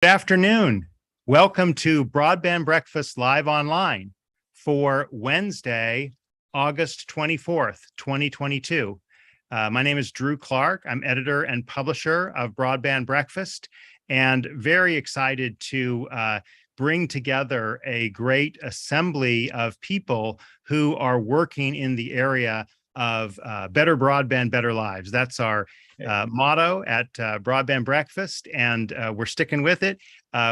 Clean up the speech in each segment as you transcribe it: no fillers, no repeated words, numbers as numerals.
Good afternoon. Welcome to Broadband Breakfast Live Online for Wednesday, August 24th, 2022. My name is Drew Clark. I'm editor and publisher of Broadband Breakfast, and very excited to bring together a great assembly of people who are working in the area of better broadband, better lives. That's our motto at Broadband Breakfast, and we're sticking with it.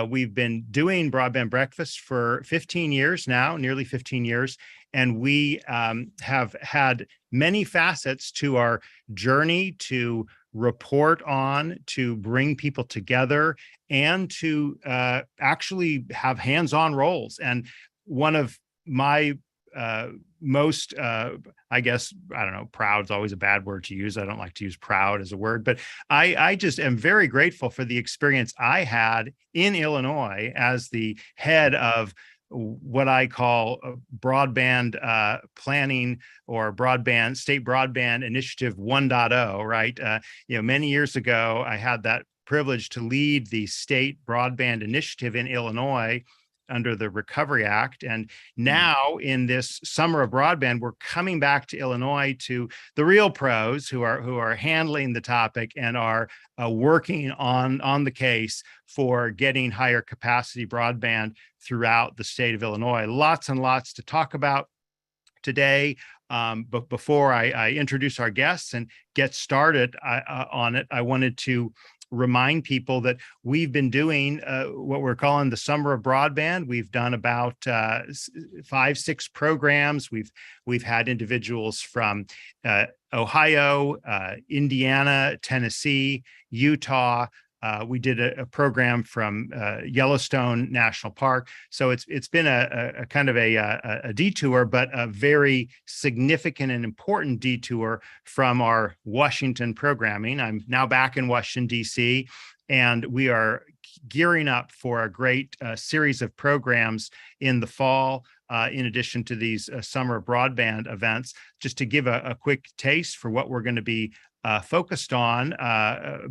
We've been doing Broadband Breakfast for 15 years now, nearly 15 years, and we have had many facets to our journey to report on, to bring people together, and to actually have hands-on roles. And one of my most, I guess, I don't know, proud is always a bad word to use. I don't like to use proud as a word, but I just am very grateful for the experience I had in Illinois as the head of what I call broadband planning, or broadband state broadband initiative 1.0, right? Many years ago, I had that privilege to lead the state broadband initiative in Illinois under the Recovery Act. And now in this summer of broadband, we're coming back to Illinois to the real pros who are handling the topic and are working on the case for getting higher capacity broadband throughout the state of Illinois. Lots and lots to talk about today. But before I introduce our guests and get started on it, I wanted to remind people that we've been doing what we're calling the Summer of Broadband. We've done about 5-6 programs. We've had individuals from Ohio, Indiana, Tennessee, Utah. We did a program from Yellowstone National Park. So it's been a kind of a detour, but a very significant and important detour from our Washington programming. I'm now back in Washington, D.C., and we are gearing up for a great series of programs in the fall, in addition to these summer broadband events. Just to give a quick taste for what we're going to be focused on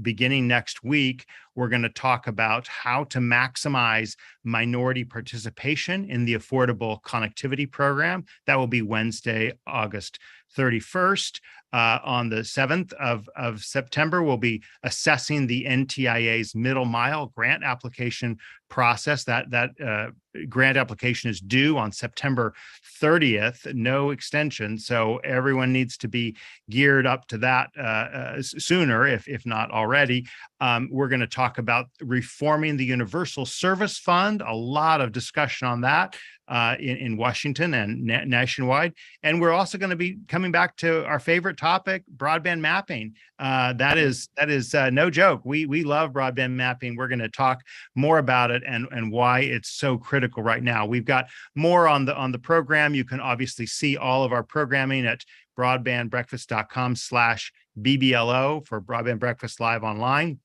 beginning next week, we're going to talk about how to maximize minority participation in the Affordable Connectivity Program. That will be Wednesday, August 31st. On the 7th of September, we'll be assessing the NTIA's middle mile grant application process. That grant application is due on September 30th, no extension. So everyone needs to be geared up to that sooner, if not already. We're going to talk about reforming the Universal Service Fund, a lot of discussion on that in Washington and nationwide. And we're also going to be coming back to our favorite topic, broadband mapping. That is no joke. We love broadband mapping. We're going to talk more about it and why it's so critical right now. We've got more on the program. You can obviously see all of our programming at broadbandbreakfast.com/BBLO for Broadband Breakfast Live Online.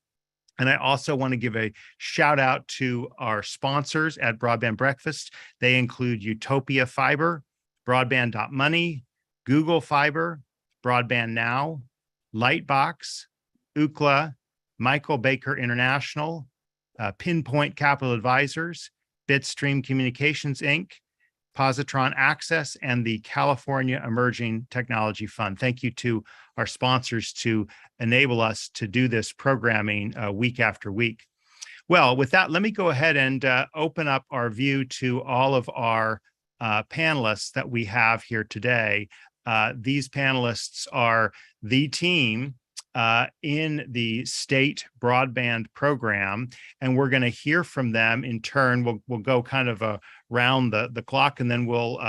And I also want to give a shout out to our sponsors at Broadband Breakfast. They include Utopia Fiber, Broadband.money, Google Fiber, Broadband Now, Lightbox, Ookla, Michael Baker International, Pinpoint Capital Advisors, Bitstream Communications, Inc., Positron Access, and the California Emerging Technology Fund. Thank you to our sponsors to enable us to do this programming week after week. Well, with that, let me go ahead and open up our view to all of our panelists that we have here today. These panelists are the team in the state broadband program, and we're going to hear from them in turn. We'll go kind of around the clock, and then we'll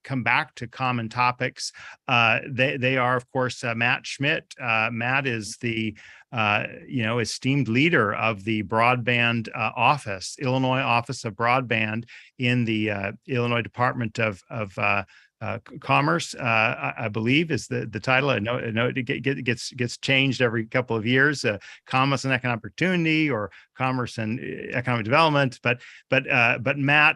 come back to common topics. They are, of course, Matt Schmidt. Matt is the esteemed leader of the Broadband Office, Illinois Office of Broadband in the Illinois Department of Commerce, I believe is the title. I know it gets changed every couple of years. Commerce and Economic Opportunity, or Commerce and Economic Development. But Matt,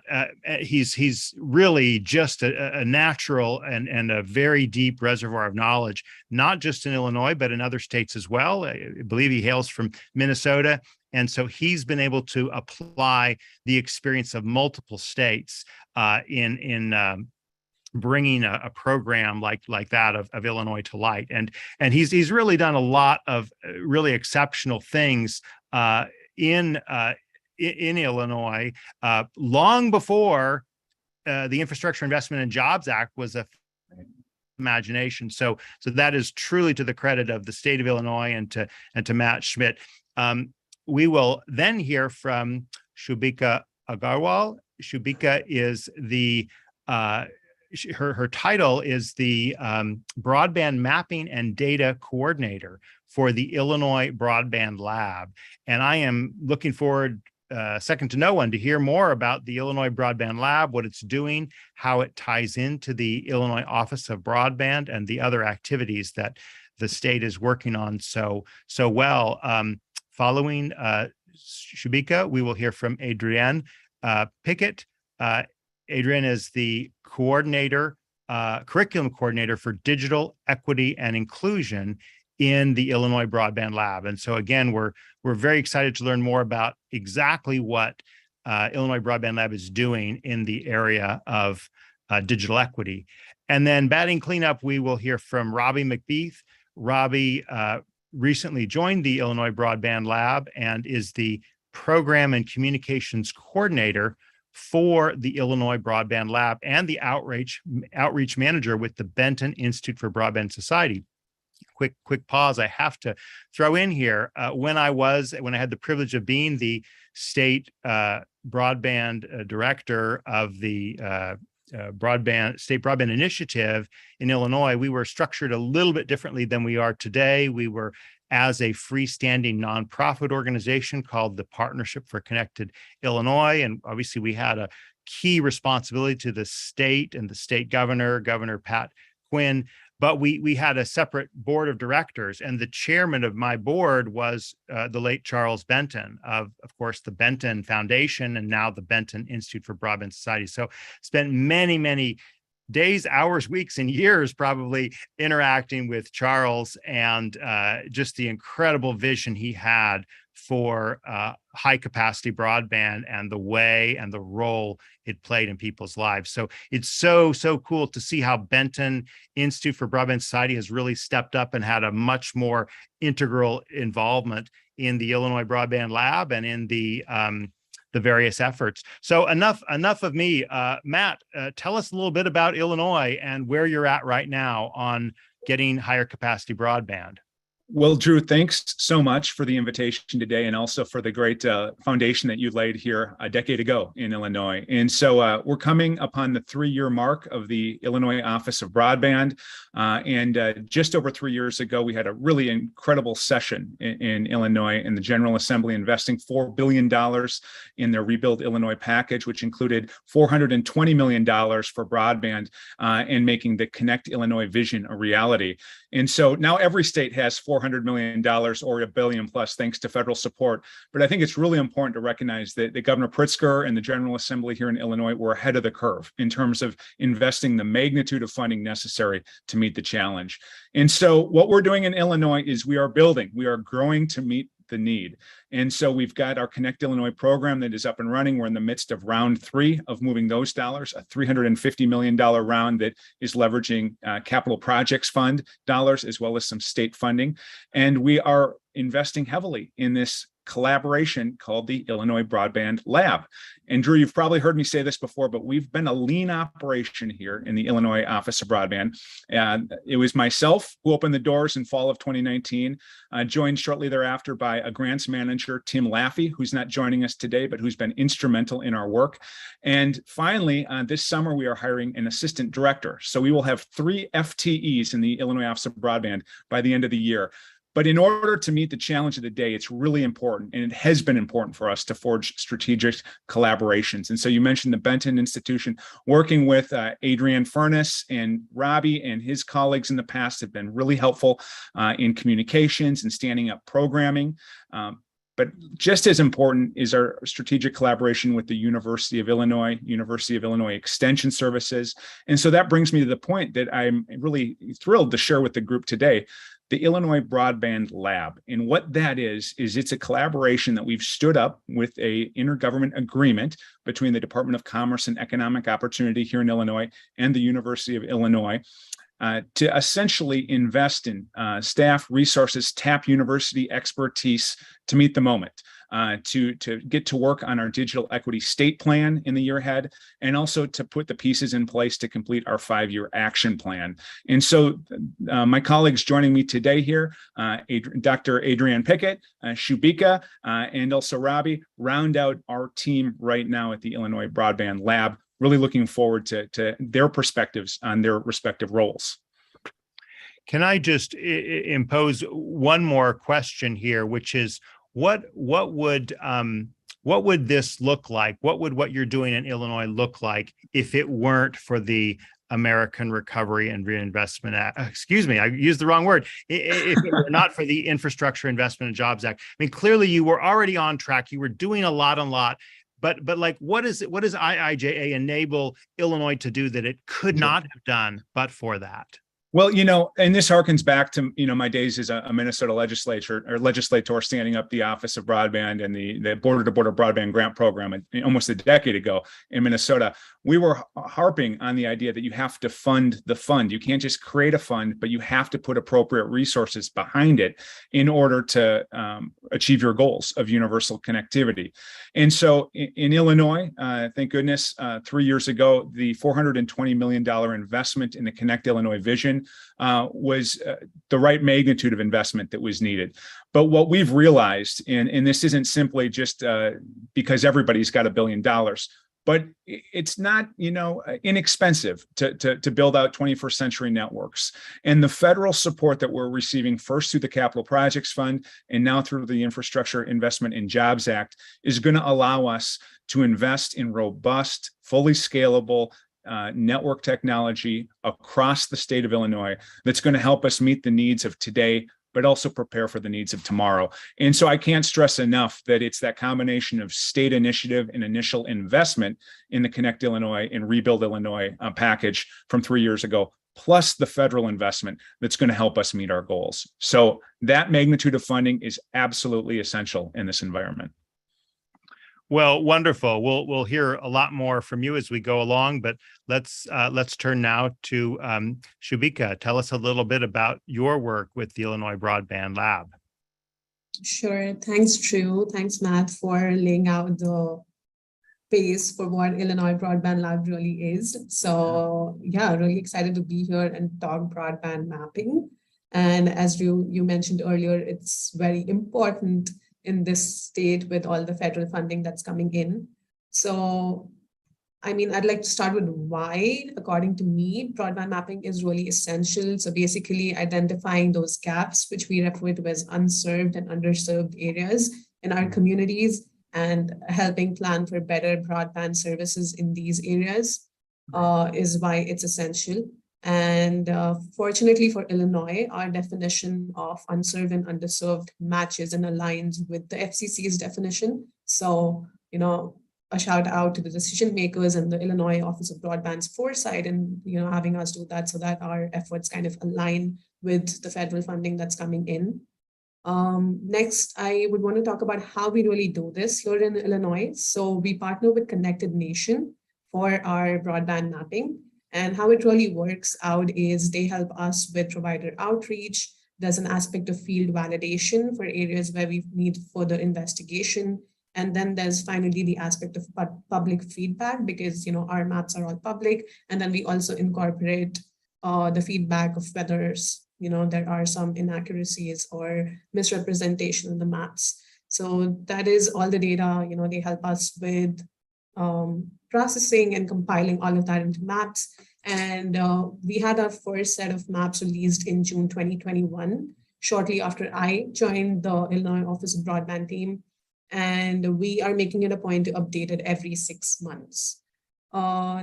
he's really just a natural and a very deep reservoir of knowledge, not just in Illinois but in other states as well. I believe he hails from Minnesota. And so he's been able to apply the experience of multiple states in bringing a program like that of Illinois to light. And he's really done a lot of really exceptional things in Illinois long before the Infrastructure Investment and Jobs Act was a imagination. So that is truly to the credit of the state of Illinois and to Matt Schmidt. We will then hear from Shubika Agarwal. Shubika is the her title is the Broadband Mapping and Data Coordinator for the Illinois Broadband Lab. And I am looking forward, second to no one, to hear more about the Illinois Broadband Lab, what it's doing, how it ties into the Illinois Office of Broadband and the other activities that the state is working on so well. Following Shubika, we will hear from Adrienne Pickett. Adrienne is the curriculum coordinator for digital equity and inclusion in the Illinois Broadband Lab. And so again, we're very excited to learn more about exactly what Illinois Broadband Lab is doing in the area of digital equity. And then batting cleanup, we will hear from Robbie McBeath. Robbie recently joined the Illinois Broadband Lab and is the program and communications coordinator for the Illinois Broadband Lab and the outreach manager with the Benton Institute for Broadband Society. Quick pause. I have to throw in here when I had the privilege of being the state broadband director of the state broadband initiative in Illinois. We were structured a little bit differently than we are today. We were as a freestanding nonprofit organization called the Partnership for Connected Illinois. And obviously we had a key responsibility to the state and the state governor, Governor Pat Quinn, but we had a separate board of directors, and the chairman of my board was the late Charles Benton of course, the Benton Foundation and now the Benton Institute for Broadband Society. So spent many days, hours, weeks, and years probably interacting with Charles and just the incredible vision he had for high capacity broadband and the way and the role it played in people's lives. So it's so cool to see how Benton Institute for Broadband Society has really stepped up and had a much more integral involvement in the Illinois Broadband Lab and in the various efforts. So enough of me. Matt, tell us a little bit about Illinois and where you're at right now on getting higher capacity broadband. Well, Drew, thanks so much for the invitation today and also for the great foundation that you laid here a decade ago in Illinois. And so we're coming upon the 3-year mark of the Illinois Office of Broadband. And just over 3 years ago, we had a really incredible session in Illinois in the General Assembly, investing $4 billion in their Rebuild Illinois package, which included $420 million for broadband and making the Connect Illinois vision a reality. And so now every state has $400 million or $1 billion plus thanks to federal support. But I think it's really important to recognize that Governor Pritzker and the General Assembly here in Illinois were ahead of the curve in terms of investing the magnitude of funding necessary to meet the challenge. And so what we're doing in Illinois is we are growing to meet the need. And so we've got our Connect Illinois program that is up and running. We're in the midst of round 3 of moving those dollars, a $350 million round that is leveraging capital projects fund dollars as well as some state funding. And we are investing heavily in this collaboration called the Illinois Broadband Lab. And Drew, you've probably heard me say this before, but we've been a lean operation here in the Illinois Office of Broadband. And it was myself who opened the doors in fall of 2019, joined shortly thereafter by a grants manager, Tim Laffey, who's not joining us today, but who's been instrumental in our work. And finally, this summer, we are hiring an assistant director. So we will have 3 FTEs in the Illinois Office of Broadband by the end of the year. But in order to meet the challenge of the day, it's really important, and it has been important for us to forge strategic collaborations. And so you mentioned the Benton Institution. Working with Adrienne Furness and Robbie and his colleagues in the past have been really helpful in communications and standing up programming. But just as important is our strategic collaboration with the University of Illinois Extension Services. And so that brings me to the point that I'm really thrilled to share with the group today. the Illinois Broadband Lab. And what that is it's a collaboration that we've stood up with a intergovernment agreement between the Department of Commerce and Economic Opportunity here in Illinois and the University of Illinois to essentially invest in staff, resources, tap university expertise to meet the moment, to get to work on our digital equity state plan in the year ahead, and also to put the pieces in place to complete our 5-year action plan. And so my colleagues joining me today here, Dr. Adrienne Pickett, Shubika, and also Robbie, round out our team right now at the Illinois Broadband Lab. Really looking forward to their perspectives on their respective roles. Can I just impose one more question here, which is what would this look like? What would what you're doing in Illinois look like if it weren't for the American Recovery and Reinvestment Act? Excuse me, I used the wrong word. If it were not for the Infrastructure Investment and Jobs Act. I mean, clearly you were already on track. You were doing a lot. But like, what does IIJA enable Illinois to do that it could not have done but for that? Well, and this harkens back to, my days as a Minnesota legislator standing up the Office of Broadband and the border-to-border broadband grant program almost a decade ago in Minnesota. We were harping on the idea that you have to fund the fund. You can't just create a fund, but you have to put appropriate resources behind it in order to achieve your goals of universal connectivity. And so in Illinois, thank goodness, 3 years ago, the $420 million investment in the Connect Illinois vision was the right magnitude of investment that was needed. But what we've realized, and this isn't simply just because everybody's got $1 billion, but it's not, inexpensive to build out 21st century networks. And the federal support that we're receiving, first through the Capital Projects Fund and now through the Infrastructure Investment and Jobs Act, is going to allow us to invest in robust, fully scalable network technology across the state of Illinois that's going to help us meet the needs of today, but also prepare for the needs of tomorrow. And so I can't stress enough that it's that combination of state initiative and initial investment in the Connect Illinois and Rebuild Illinois package from 3 years ago, plus the federal investment that's going to help us meet our goals. So that magnitude of funding is absolutely essential in this environment. Well, wonderful. We'll hear a lot more from you as we go along, but let's turn now to Shubika. Tell us a little bit about your work with the Illinois Broadband Lab. Sure. Thanks, Drew. Thanks, Matt, for laying out the base for what Illinois Broadband Lab really is. So yeah, really excited to be here and talk broadband mapping. And as you mentioned earlier, it's very important in this state with all the federal funding that's coming in. So, I'd like to start with why, according to me, broadband mapping is really essential. So basically identifying those gaps, which we refer to as unserved and underserved areas in our communities, and helping plan for better broadband services in these areas is why it's essential. And fortunately for Illinois, our definition of unserved and underserved matches and aligns with the FCC's definition. So, a shout out to the decision makers and the Illinois Office of Broadband's foresight and, having us do that so that our efforts kind of align with the federal funding that's coming in. Next, I would want to talk about how we really do this here in Illinois. So we partner with Connected Nation for our broadband mapping. And how it really works out is they help us with provider outreach. There's an aspect of field validation for areas where we need further investigation. And then there's finally the aspect of public feedback because, our maps are all public. And then we also incorporate the feedback of whether, there are some inaccuracies or misrepresentation in the maps. So that is all the data, they help us with processing and compiling all of that into maps. And we had our first set of maps released in June 2021, shortly after I joined the Illinois Office of Broadband team. And we are making it a point to update it every 6 months.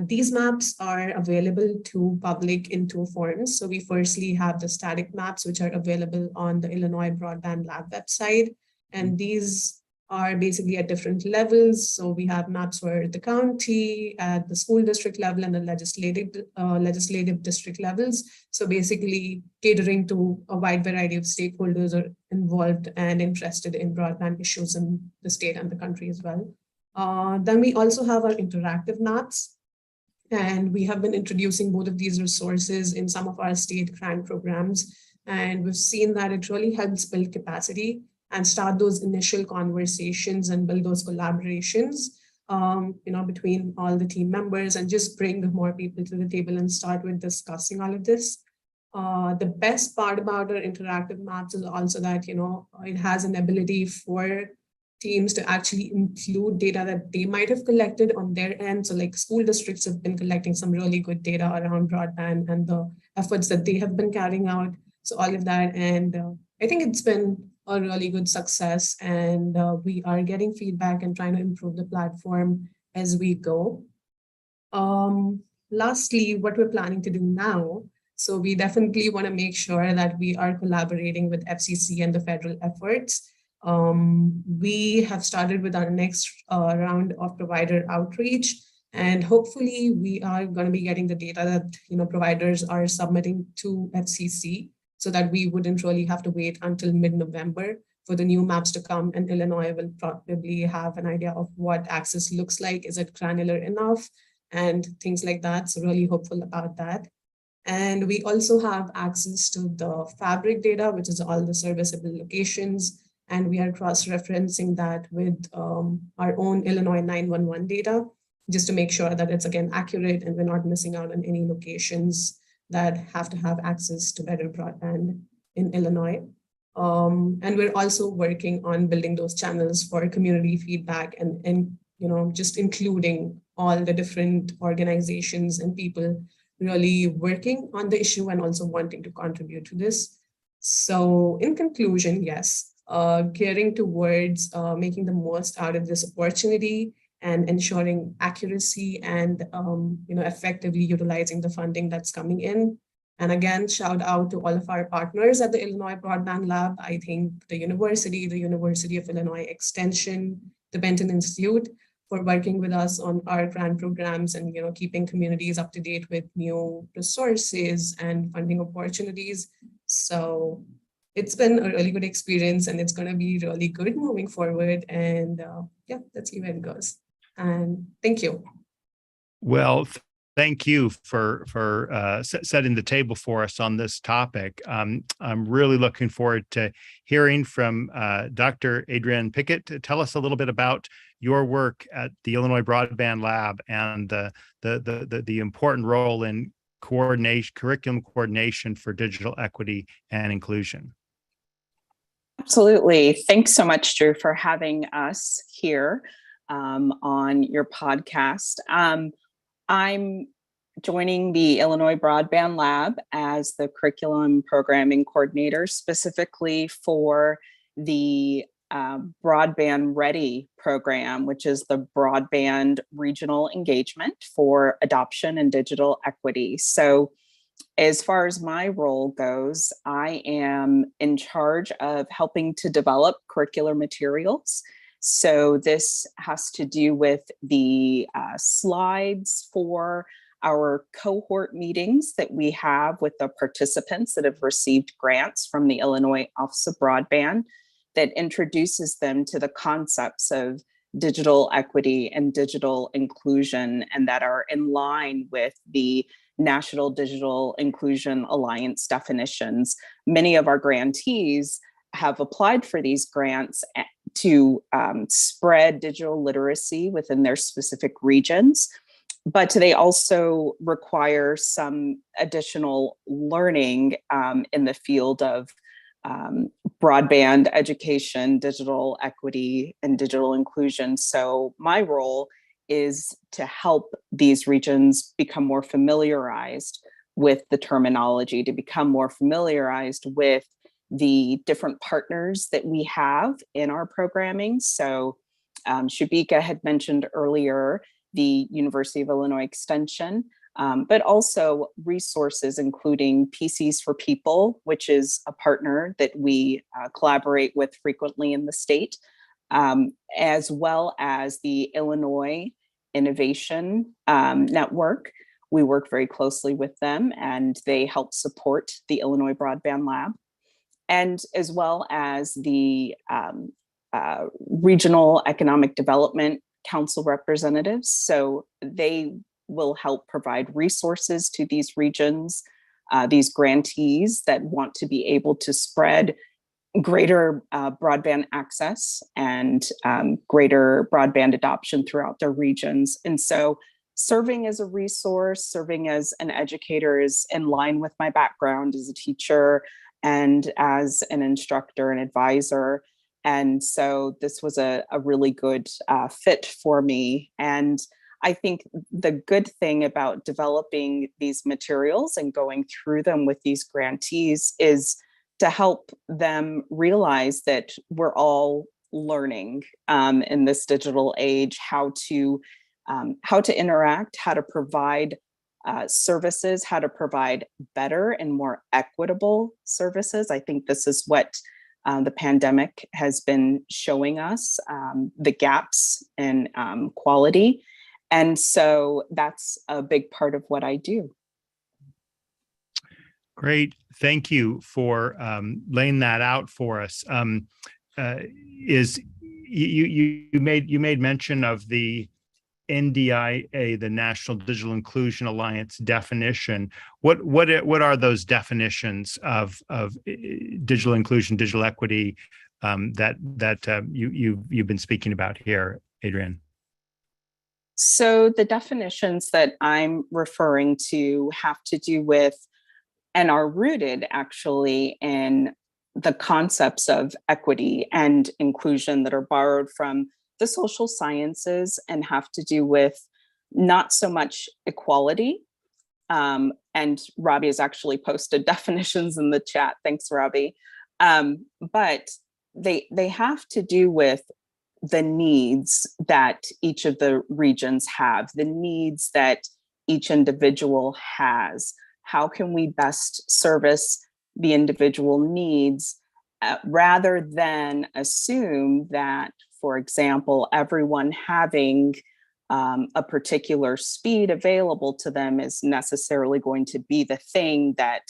These maps are available to public in 2 forms. So we firstly have the static maps, which are available on the Illinois Broadband Lab website. And these are basically at different levels. So we have maps for the county, at the school district level, and the legislative district levels. So basically catering to a wide variety of stakeholders are involved and interested in broadband issues in the state and the country as well. Then we also have our interactive maps. And we have been introducing both of these resources in some of our state grant programs. And we've seen that it really helps build capacity and start those initial conversations and build those collaborations, between all the team members, and just bring more people to the table and start with discussing all of this. The best part about our interactive maps is also that, it has an ability for teams to actually include data that they might have collected on their end. So like school districts have been collecting some really good data around broadband and the efforts that they have been carrying out. So all of that. And I think it's been a really good success, and we are getting feedback and trying to improve the platform as we go. Lastly, what we're planning to do now. So we definitely want to make sure that we are collaborating with FCC and the federal efforts. We have started with our next round of provider outreach, and hopefully we are going to be getting the data that providers are submitting to FCC, so that we wouldn't really have to wait until mid-November for the new maps to come, and Illinois will probably have an idea of what access looks like. Is it granular enough, and things like that. So really hopeful about that. And we also have access to the fabric data, which is all the serviceable locations. And we are cross-referencing that with our own Illinois 911 data, just to make sure that it's, again, accurate and we're not missing out on any locations that have to have access to better broadband in Illinois. And we're also working on building those channels for community feedback and just including all the different organizations and people really working on the issue and also wanting to contribute to this. So in conclusion, yes, gearing towards making the most out of this opportunity and ensuring accuracy and effectively utilizing the funding that's coming in. And again, shout out to all of our partners at the Illinois Broadband Lab. I think the University of Illinois Extension, the Benton Institute, for working with us on our grant programs and keeping communities up to date with new resources and funding opportunities. So it's been a really good experience, and it's going to be really good moving forward. And let's see where it goes. And thank you. Well, thank you for setting the table for us on this topic. I'm really looking forward to hearing from Dr. Adrienne Pickett. Tell us a little bit about your work at the Illinois Broadband Lab and the important role in curriculum coordination for digital equity and inclusion. Absolutely. Thanks so much, Drew, for having us here on your podcast. I'm joining the Illinois Broadband Lab as the curriculum programming coordinator, specifically for the Broadband Ready program, which is the broadband regional engagement for adoption and digital equity. So as far as my role goes, I am in charge of helping to develop curricular materials. So this has to do with the slides for our cohort meetings that we have with the participants that have received grants from the Illinois Office of Broadband, that introduces them to the concepts of digital equity and digital inclusion, and that are in line with the National Digital Inclusion Alliance definitions. Many of our grantees have applied for these grants to spread digital literacy within their specific regions, but they also require some additional learning in the field of broadband education, digital equity, and digital inclusion. So my role is to help these regions become more familiarized with the terminology, to become more familiarized with the different partners that we have in our programming. So Shubika had mentioned earlier the University of Illinois Extension, but also resources including PCs for People, which is a partner that we collaborate with frequently in the state. as well as the Illinois Innovation Network. We work very closely with them, and they help support the Illinois Broadband Lab, and as well as the Regional Economic Development Council representatives. So they will help provide resources to these regions, these grantees that want to be able to spread greater broadband access and greater broadband adoption throughout their regions. And so serving as a resource, serving as an educator is in line with my background as a teacher and as an instructor and advisor. And so this was a really good fit for me. And I think the good thing about developing these materials and going through them with these grantees is to help them realize that we're all learning in this digital age how to interact, how to provide services, how to provide better and more equitable services. I think this is what the pandemic has been showing us, the gaps in quality. And so that's a big part of what I do. Great. Thank you for laying that out for us. You made mention of the NDIA, the National Digital Inclusion Alliance definition. What are those definitions of digital inclusion, digital equity that you've been speaking about here, Adrienne? So the definitions that I'm referring to have to do with and are rooted actually in the concepts of equity and inclusion that are borrowed from the social sciences and have to do with not so much equality. And Robbie has actually posted definitions in the chat. Thanks, Robbie. But they have to do with the needs that each of the regions have, the needs that each individual has. How can we best service the individual needs rather than assume that, for example, everyone having a particular speed available to them is necessarily going to be the thing that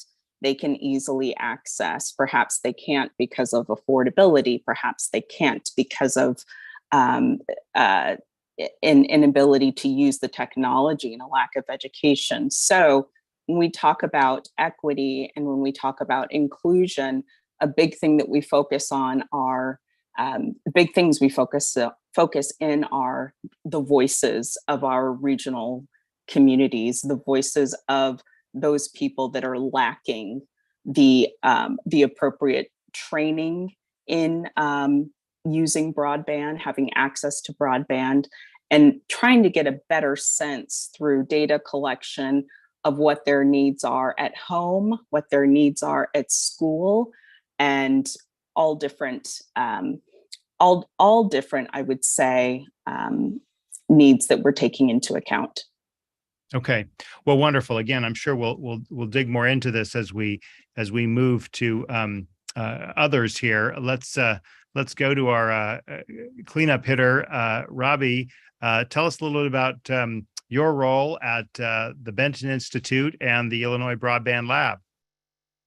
they can easily access. Perhaps they can't because of affordability. Perhaps they can't because of an inability to use the technology and a lack of education. So when we talk about equity and when we talk about inclusion, a big thing that we focus on are big things we focus in are the voices of our regional communities, the voices of those people that are lacking the appropriate training in using broadband, having access to broadband, and trying to get a better sense through data collection of what their needs are at home, what their needs are at school, and all different, I would say, needs that we're taking into account. Okay, well, wonderful. Again, I'm sure we'll dig more into this as we move to others here. Let's go to our cleanup hitter, Robbie. Tell us a little bit about your role at the Benton Institute and the Illinois Broadband Lab.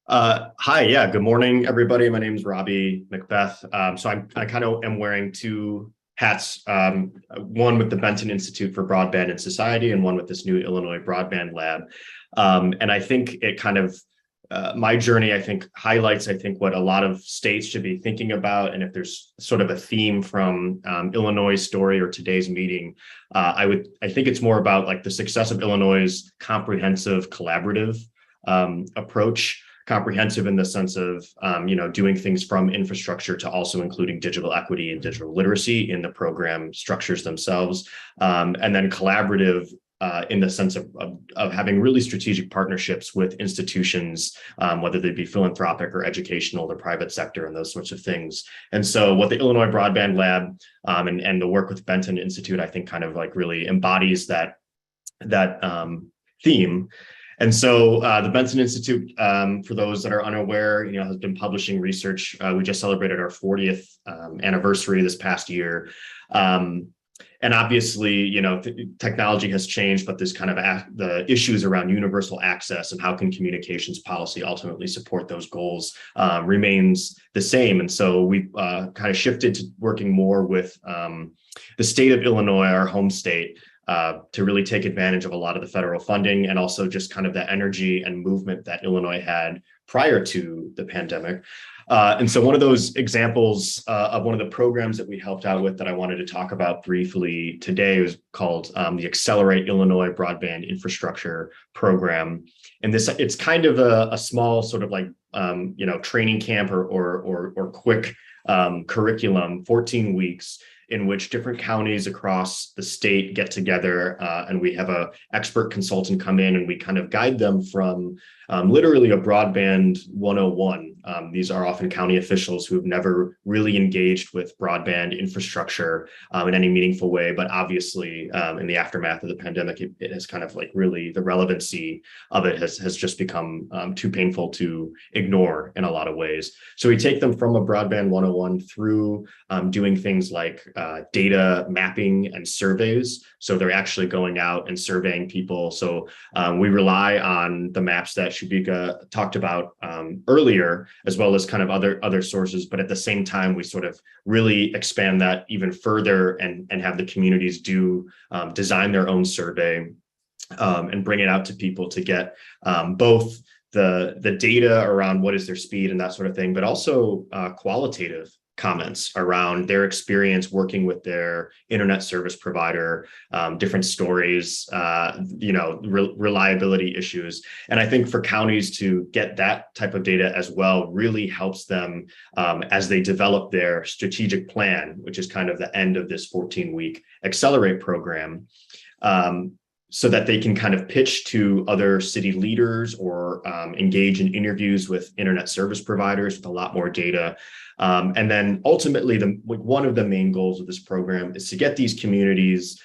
Hi, yeah, good morning, everybody. My name is Robbie Macbeth. So I kind of am wearing two hats, one with the Benton Institute for Broadband and Society and one with this new Illinois Broadband Lab. And I think it kind of, my journey, I think, highlights, what a lot of states should be thinking about. And if there's sort of a theme from Illinois' story or today's meeting, I think it's more about like the success of Illinois' comprehensive collaborative approach. Comprehensive in the sense of, doing things from infrastructure to also including digital equity and digital literacy in the program structures themselves. And then collaborative in the sense of having really strategic partnerships with institutions, whether they be philanthropic or educational, the private sector, and those sorts of things. And so what the Illinois Broadband Lab and the work with Benton Institute, I think kind of like really embodies that theme. And so the Benson Institute, for those that are unaware, has been publishing research. We just celebrated our 40th anniversary this past year. And obviously, technology has changed, but this kind of the issues around universal access and how can communications policy ultimately support those goals remains the same. And so we kind of shifted to working more with the state of Illinois, our home state, to really take advantage of a lot of the federal funding and also just kind of the energy and movement that Illinois had prior to the pandemic. And so one of those examples of one of the programs that we helped out with that I wanted to talk about briefly today was called the Accelerate Illinois Broadband Infrastructure Program. And it's kind of a small sort of like, training camp or quick curriculum, 14 weeks, in which different counties across the state get together and we have an expert consultant come in and we kind of guide them from literally a broadband 101. These are often county officials who have never really engaged with broadband infrastructure in any meaningful way, but obviously in the aftermath of the pandemic, it has kind of like really the relevancy of it has just become too painful to ignore in a lot of ways. So we take them from a broadband 101 through doing things like data mapping and surveys. So they're actually going out and surveying people. So we rely on the maps that Shubika talked about earlier, as well as kind of other sources. But at the same time, we sort of really expand that even further and have the communities design their own survey and bring it out to people to get both the data around what is their speed and that sort of thing, but also qualitative comments around their experience working with their internet service provider, different stories, reliability issues. And I think for counties to get that type of data as well really helps them as they develop their strategic plan, which is kind of the end of this 14-week Accelerate program. So that they can kind of pitch to other city leaders or engage in interviews with internet service providers with a lot more data. And then ultimately, one of the main goals of this program is to get these communities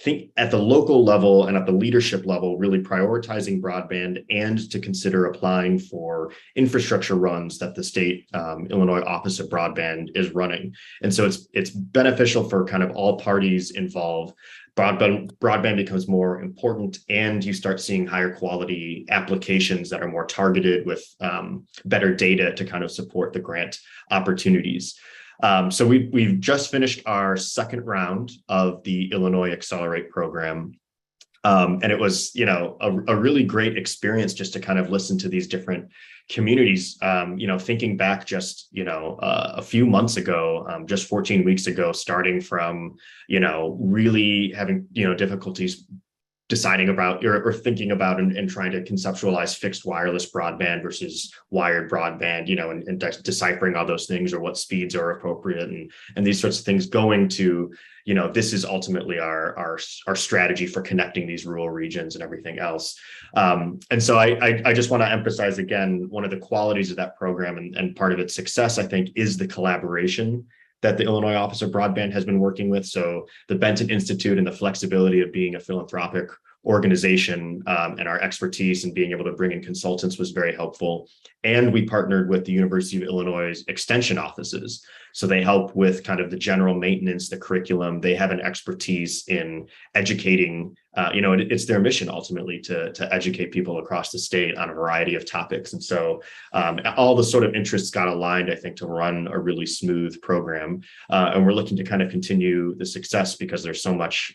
think at the local level and at the leadership level, really prioritizing broadband and to consider applying for infrastructure runs that the state Illinois Office of Broadband is running. And so it's beneficial for kind of all parties involved. Broadband becomes more important and you start seeing higher quality applications that are more targeted with better data to kind of support the grant opportunities. So we've just finished our second round of the Illinois Accelerate program. And it was, a really great experience just to kind of listen to these different communities, thinking back just, a few months ago, just 14 weeks ago, starting from, really having, difficulties deciding about or thinking about and trying to conceptualize fixed wireless broadband versus wired broadband, and deciphering all those things or what speeds are appropriate and these sorts of things going to, this is ultimately our strategy for connecting these rural regions and everything else. And so I just want to emphasize again, one of the qualities of that program and part of its success, I think, is the collaboration that the Illinois Office of Broadband has been working with. So the Benton Institute and the flexibility of being a philanthropic organization and our expertise and being able to bring in consultants was very helpful. And we partnered with the University of Illinois extension offices. So they help with kind of the general maintenance, the curriculum. They have an expertise in educating, it's their mission ultimately to educate people across the state on a variety of topics. And so all the sort of interests got aligned, I think, to run a really smooth program. And we're looking to kind of continue the success because there's so much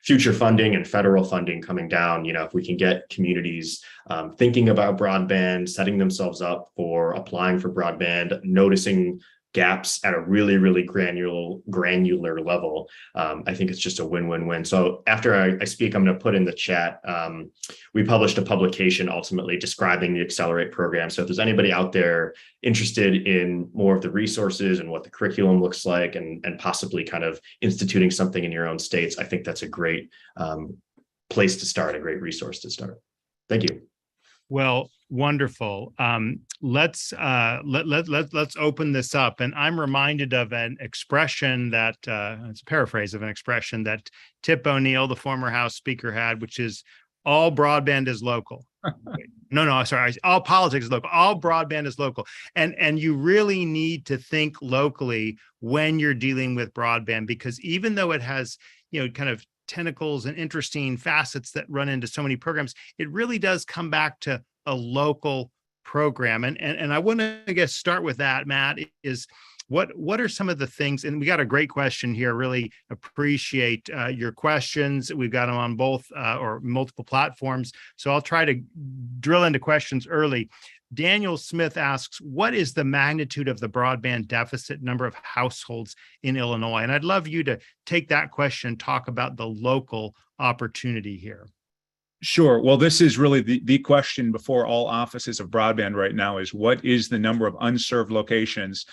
future funding and federal funding coming down. If we can get communities thinking about broadband, setting themselves up for applying for broadband, noticing gaps at a really, really granular level, I think it's just a win-win-win. So after I speak, I'm going to put in the chat. We published a publication ultimately describing the Accelerate program. So if there's anybody out there interested in more of the resources and what the curriculum looks like and possibly kind of instituting something in your own states, I think that's a great place to start, a great resource to start. Thank you. Well, wonderful. Let's open this up. And I'm reminded of an expression that it's a paraphrase of an expression that Tip O'Neill, the former House Speaker, had, which is all broadband is local. No, sorry. All politics is local. All broadband is local. And you really need to think locally when you're dealing with broadband, because even though it has, kind of tentacles and interesting facets that run into so many programs, it really does come back to a local program. And I want to start with that, Matt, is what are some of the things, and we got a great question here, really appreciate your questions. We've got them on both or multiple platforms. So I'll try to drill into questions early. Daniel Smith asks, what is the magnitude of the broadband deficit number of households in Illinois? And I'd love you to take that question and talk about the local opportunity here. Sure. Well, this is really the question before all offices of broadband right now is what is the number of underserved locations?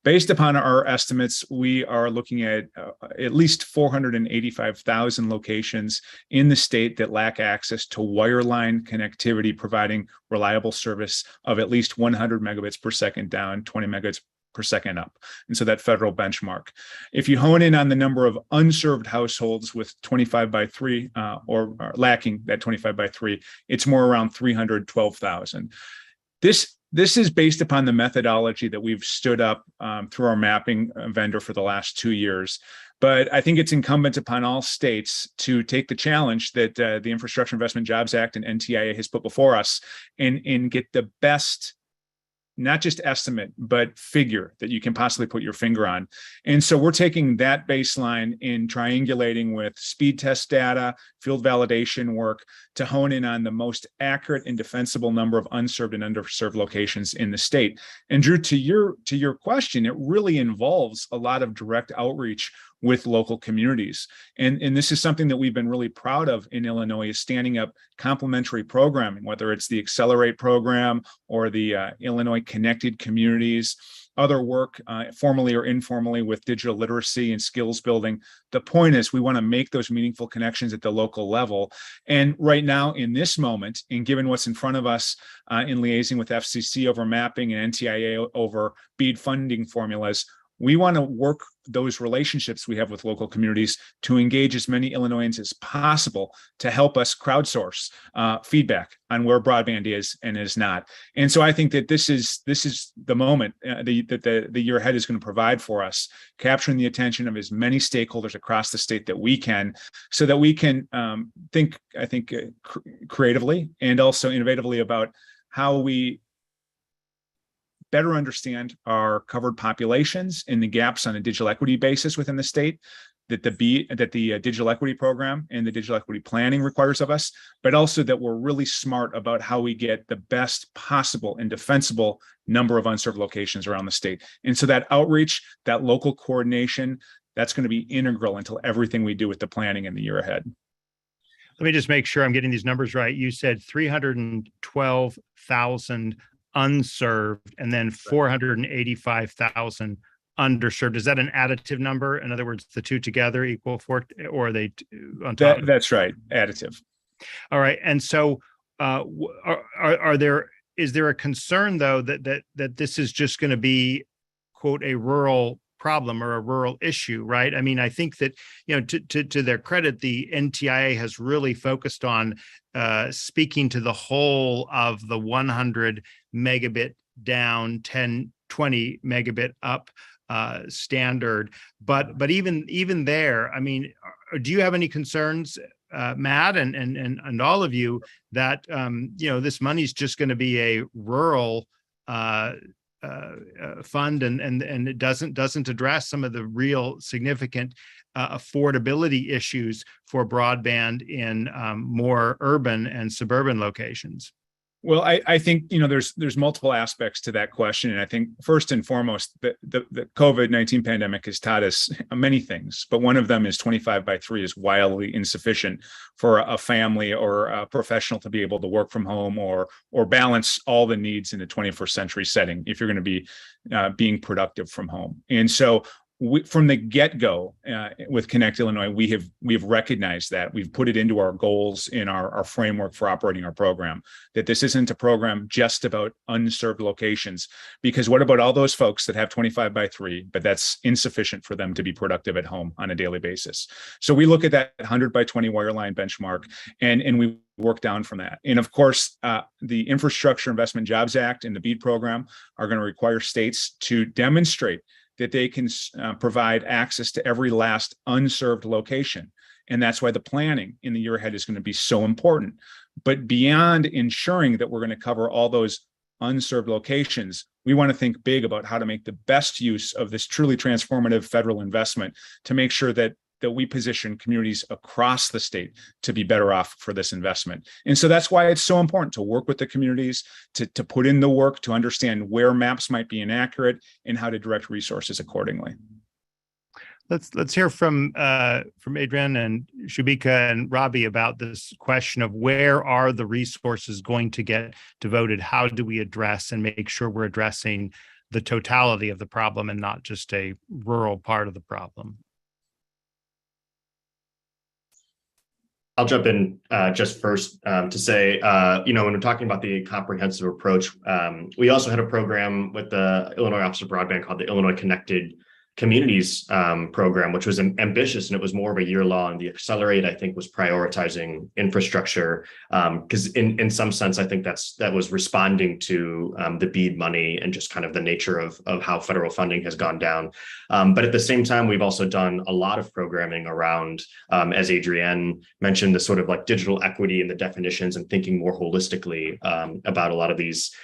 Based upon our estimates, we are looking at least 485,000 locations in the state that lack access to wireline connectivity, providing reliable service of at least 100 megabits per second down, 20 megabits per second up. And so that federal benchmark. If you hone in on the number of unserved households with 25 by 3 or lacking that 25 by 3, it's more around 312,000. This is based upon the methodology that we've stood up through our mapping vendor for the last 2 years. But I think it's incumbent upon all states to take the challenge that the Infrastructure Investment Jobs Act and NTIA has put before us and get the best, not just estimate, but figure that you can possibly put your finger on. And so we're taking that baseline and triangulating with speed test data, field validation work to hone in on the most accurate and defensible number of unserved and underserved locations in the state. And Drew, to your question, it really involves a lot of direct outreach with local communities. And this is something that we've been really proud of in Illinois, is standing up complementary programming, whether it's the Accelerate program or the Illinois Connected Communities, other work, formally or informally, with digital literacy and skills building. The point is we want to make those meaningful connections at the local level. And right now, in this moment, and given what's in front of us in liaising with FCC over mapping and NTIA over BEAD funding formulas, we want to work those relationships we have with local communities to engage as many Illinoisans as possible to help us crowdsource feedback on where broadband is and is not. And so I think that this is the moment that the year ahead is going to provide for us, capturing the attention of as many stakeholders across the state that we can, so that we can think creatively and also innovatively about how we better understand our covered populations and the gaps on a digital equity basis within the state that the digital equity program and the digital equity planning requires of us, but also that we're really smart about how we get the best possible and defensible number of unserved locations around the state. And so that outreach, that local coordination, that's going to be integral into everything we do with the planning in the year ahead. Let me just make sure I'm getting these numbers right. You said 312,000 unserved and then 485,000 underserved. Is that an additive number? In other words, the two together equal 4, or are they on top? That's right, additive. All right. And so is there a concern though that this is just going to be, quote, a rural problem or a rural issue, right? I mean, I think that, to their credit, the NTIA has really focused on speaking to the whole of the 100 megabit down, 20 megabit up standard. But even there, I mean, do you have any concerns, Matt, and all of you, that this money is just going to be a rural fund and it doesn't address some of the real significant affordability issues for broadband in more urban and suburban locations? Well, I think, there's multiple aspects to that question. And I think first and foremost, the COVID-19 pandemic has taught us many things, but one of them is 25 by 3 is wildly insufficient for a family or a professional to be able to work from home or balance all the needs in the 21st century setting if you're going to be being productive from home. And so from the get-go with Connect Illinois, we have recognized that. We've put it into our goals in our framework for operating our program, that this isn't a program just about unserved locations, because what about all those folks that have 25 by 3, but that's insufficient for them to be productive at home on a daily basis. So we look at that 100 by 20 wireline benchmark, and we work down from that. And of course, the Infrastructure Investment Jobs Act and the BEAD program are going to require states to demonstrate that they can provide access to every last unserved location. And that's why the planning in the year ahead is going to be so important. But beyond ensuring that we're going to cover all those unserved locations, we want to think big about how to make the best use of this truly transformative federal investment to make sure that we position communities across the state to be better off for this investment. And so that's why it's so important to work with the communities, to put in the work, to understand where maps might be inaccurate and how to direct resources accordingly. Let's hear from Adrian and Shubika and Robbie about this question of where are the resources going to get devoted? How do we address and make sure we're addressing the totality of the problem and not just a rural part of the problem? I'll jump in just first to say, when we're talking about the comprehensive approach, we also had a program with the Illinois Office of Broadband called the Illinois Connected Communities program, which was ambitious, and it was more of a year long. The Accelerate, I think, was prioritizing infrastructure because in some sense, I think that was responding to the BEAD money and just kind of the nature of how federal funding has gone down. But at the same time, we've also done a lot of programming around, as Adrienne mentioned, the sort of like digital equity and the definitions and thinking more holistically about a lot of these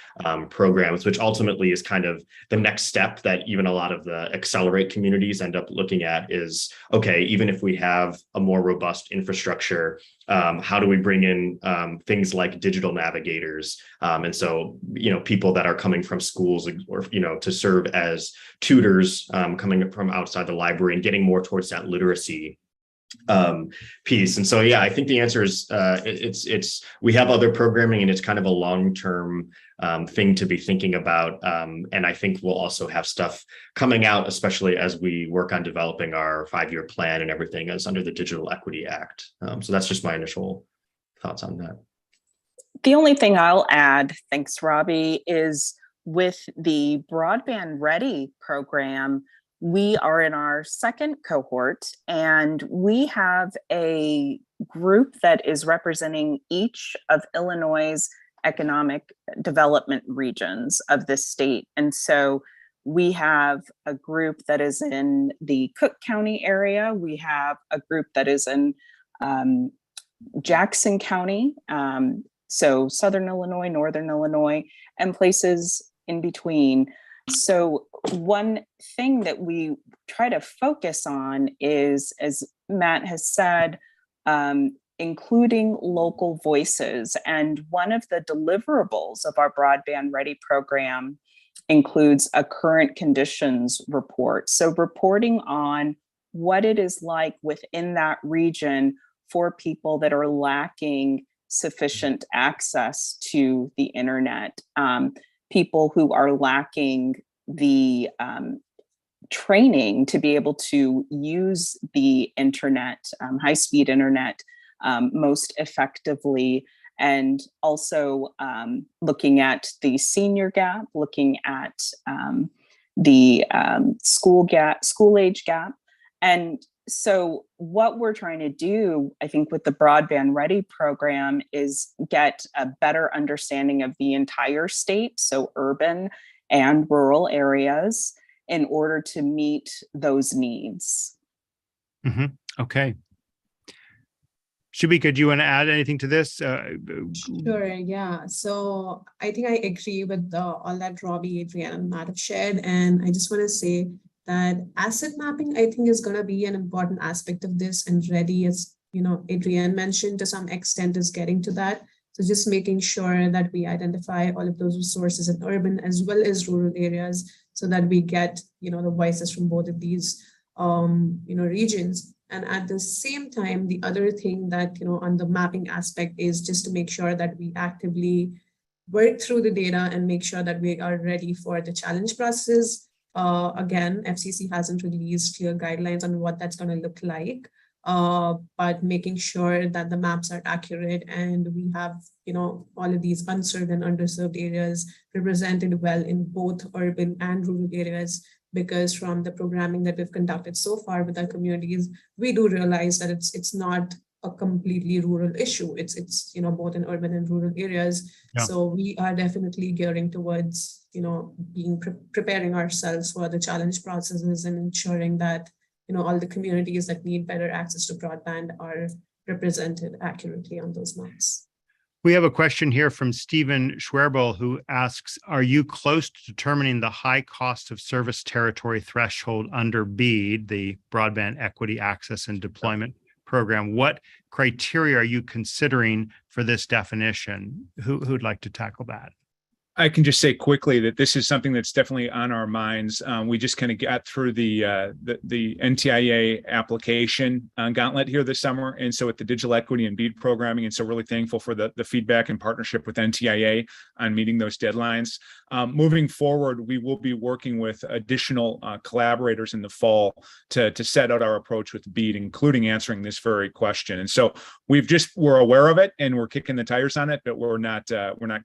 programs, which ultimately is kind of the next step that even a lot of the Accelerate communities end up looking at is, okay, even if we have a more robust infrastructure, how do we bring in things like digital navigators? And so, people that are coming from schools or, to serve as tutors coming from outside the library and getting more towards that literacy piece. And so, yeah, I think the answer is we have other programming and it's kind of a long-term thing to be thinking about. And I think we'll also have stuff coming out, especially as we work on developing our 5-year plan and everything as under the Digital Equity Act. So that's just my initial thoughts on that. The only thing I'll add, thanks, Robbie, is with the Broadband Ready program, we are in our second cohort, and we have a group that is representing each of Illinois' economic development regions of the state. And so we have a group that is in the Cook County area. We have a group that is in Jackson County, so Southern Illinois, Northern Illinois, and places in between. So one thing that we try to focus on is, as Matt has said, including local voices. And one of the deliverables of our Broadband Ready program includes a current conditions report. So reporting on what it is like within that region for people that are lacking sufficient access to the internet, people who are lacking the training to be able to use the internet, high-speed internet, most effectively, and also looking at the senior gap, looking at the school age gap. And so what we're trying to do, I think, with the Broadband Ready program is get a better understanding of the entire state, so urban and rural areas, in order to meet those needs. Mm-hmm. Okay. Shubika, do you want to add anything to this? Sure, yeah. So I think I agree with all that Robbie, Adrienne, and Matt have shared. And I just want to say that asset mapping, I think, is going to be an important aspect of this, and Ready, as Adrienne mentioned, to some extent is getting to that. So just making sure that we identify all of those resources in urban as well as rural areas, so that we get the voices from both of these regions. And at the same time, the other thing that on the mapping aspect is just to make sure that we actively work through the data and make sure that we are ready for the challenge process. Again, FCC hasn't released clear guidelines on what that's going to look like, but making sure that the maps are accurate and we have, all of these unserved and underserved areas represented well in both urban and rural areas. Because from the programming that we've conducted so far with our communities, we do realize that it's not a completely rural issue. It's both in urban and rural areas. Yeah. So we are definitely gearing towards being preparing ourselves for the challenge processes and ensuring that all the communities that need better access to broadband are represented accurately on those maps. We have a question here from Stephen Schwerbel, who asks, are you close to determining the high cost of service territory threshold under BEAD, the Broadband Equity Access and Deployment Program? What criteria are you considering for this definition? Who'd like to tackle that? I can just say quickly that this is something that's definitely on our minds. We just kind of got through the NTIA application gauntlet here this summer, and so with the digital equity and BEAD programming, and so really thankful for the feedback and partnership with NTIA on meeting those deadlines. Moving forward, we will be working with additional collaborators in the fall to set out our approach with BEAD, including answering this very question. And so we're aware of it and we're kicking the tires on it, but we're not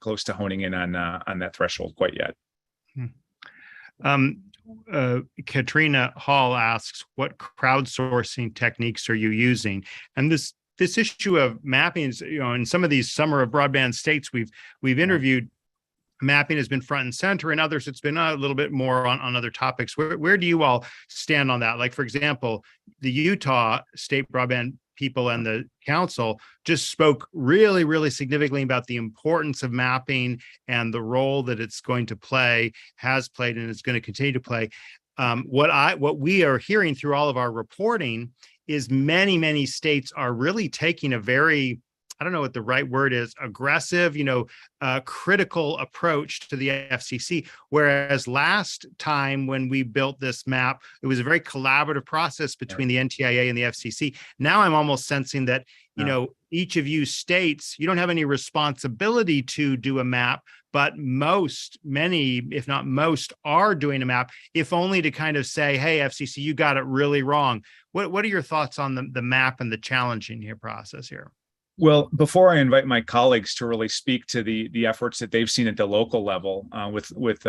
close to honing in on that threshold quite yet. Katrina Hall asks, what crowdsourcing techniques are you using? And this issue of mapping is, in some of these summer of broadband states we've interviewed, mapping has been front and center. In others, it's been a little bit more on other topics. Where do you all stand on that? Like, for example, the Utah State Broadband people and the council just spoke really, really significantly about the importance of mapping and the role that it's going to play, has played, and is going to continue to play. What we are hearing through all of our reporting is many states are really taking a very, I don't know what the right word is, aggressive, critical approach to the FCC. Whereas last time when we built this map, it was a very collaborative process between the NTIA and the FCC. Now I'm almost sensing that, each of you states, you don't have any responsibility to do a map, but many, if not most, are doing a map, if only to kind of say, hey, FCC, you got it really wrong. What are your thoughts on the map and the challenging process here? Well, before I invite my colleagues to really speak to the efforts that they've seen at the local level with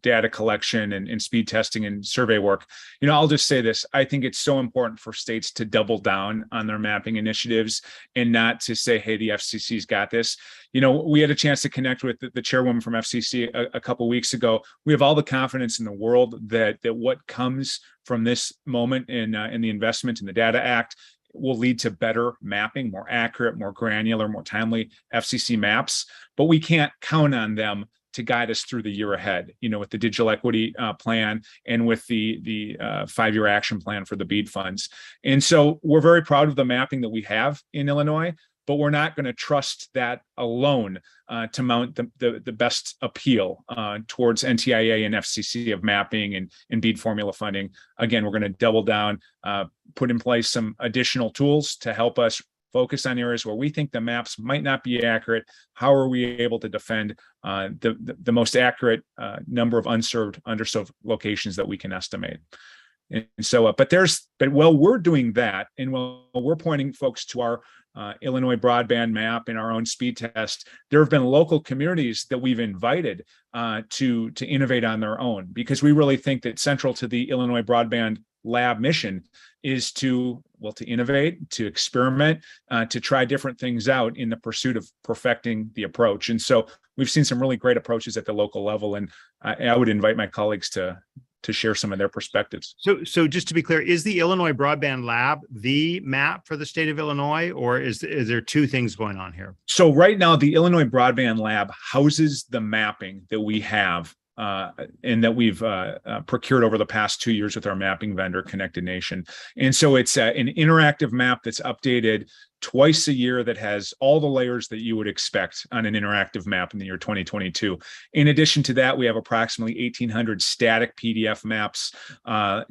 data collection and speed testing and survey work, I'll just say this. I think it's so important for states to double down on their mapping initiatives and not to say, hey, the FCC's got this. We had a chance to connect with the chairwoman from FCC a couple of weeks ago. We have all the confidence in the world that what comes from this moment in the investment in the Data Act will lead to better mapping, more accurate, more granular, more timely FCC maps, but we can't count on them to guide us through the year ahead, with the digital equity plan and with the 5-year action plan for the BEAD funds. And so we're very proud of the mapping that we have in Illinois, but we're not going to trust that alone to mount the best appeal towards NTIA and FCC of mapping and BEAD formula funding. Again, we're going to double down, put in place some additional tools to help us focus on areas where we think the maps might not be accurate. How are we able to defend the most accurate number of underserved locations that we can estimate? And so, but while we're doing that, and while we're pointing folks to our Illinois broadband map and our own speed test, there have been local communities that we've invited to innovate on their own, because we really think that central to the Illinois Broadband Lab mission is to innovate, to experiment, to try different things out in the pursuit of perfecting the approach. And so we've seen some really great approaches at the local level, and I would invite my colleagues to share some of their perspectives. So just to be clear, is the Illinois Broadband Lab the map for the state of Illinois, or is there two things going on here? So right now, the Illinois Broadband Lab houses the mapping that we have and that we've procured over the past 2 years with our mapping vendor, Connected Nation. And so it's an interactive map that's updated twice a year that has all the layers that you would expect on an interactive map in the year 2022. In addition to that, we have approximately 1,800 static PDF maps,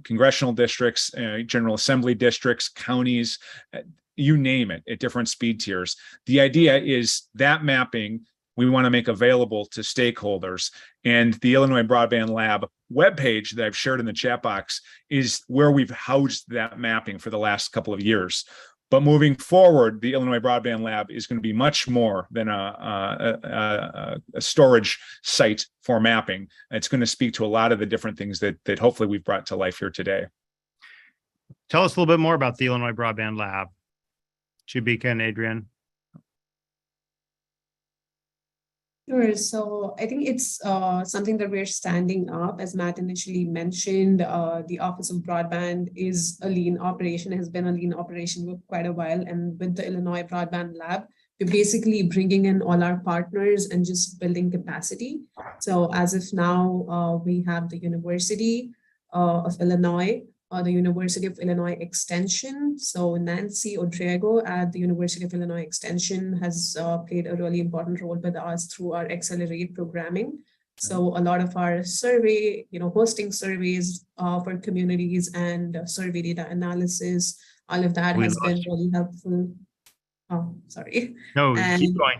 congressional districts, General Assembly districts, counties, you name it, at different speed tiers. The idea is that mapping we want to make available to stakeholders. And the Illinois Broadband Lab webpage that I've shared in the chat box is where we've housed that mapping for the last couple of years. But moving forward, the Illinois Broadband Lab is going to be much more than a storage site for mapping. It's going to speak to a lot of the different things that hopefully we've brought to life here today. Tell us a little bit more about the Illinois Broadband Lab. Chubika and Adrian. Sure. So I think it's something that we're standing up. As Matt initially mentioned, the Office of Broadband is a lean operation, has been a lean operation for quite a while. And with the Illinois Broadband Lab, we're basically bringing in all our partners and just building capacity. So as of now, we have the University of Illinois, the University of Illinois Extension. So Nancy Odriego at the University of Illinois Extension has played a really important role with us through our Accelerate programming. So a lot of our survey, hosting surveys for communities and survey data analysis, all of that has been really helpful. Oh, sorry. No,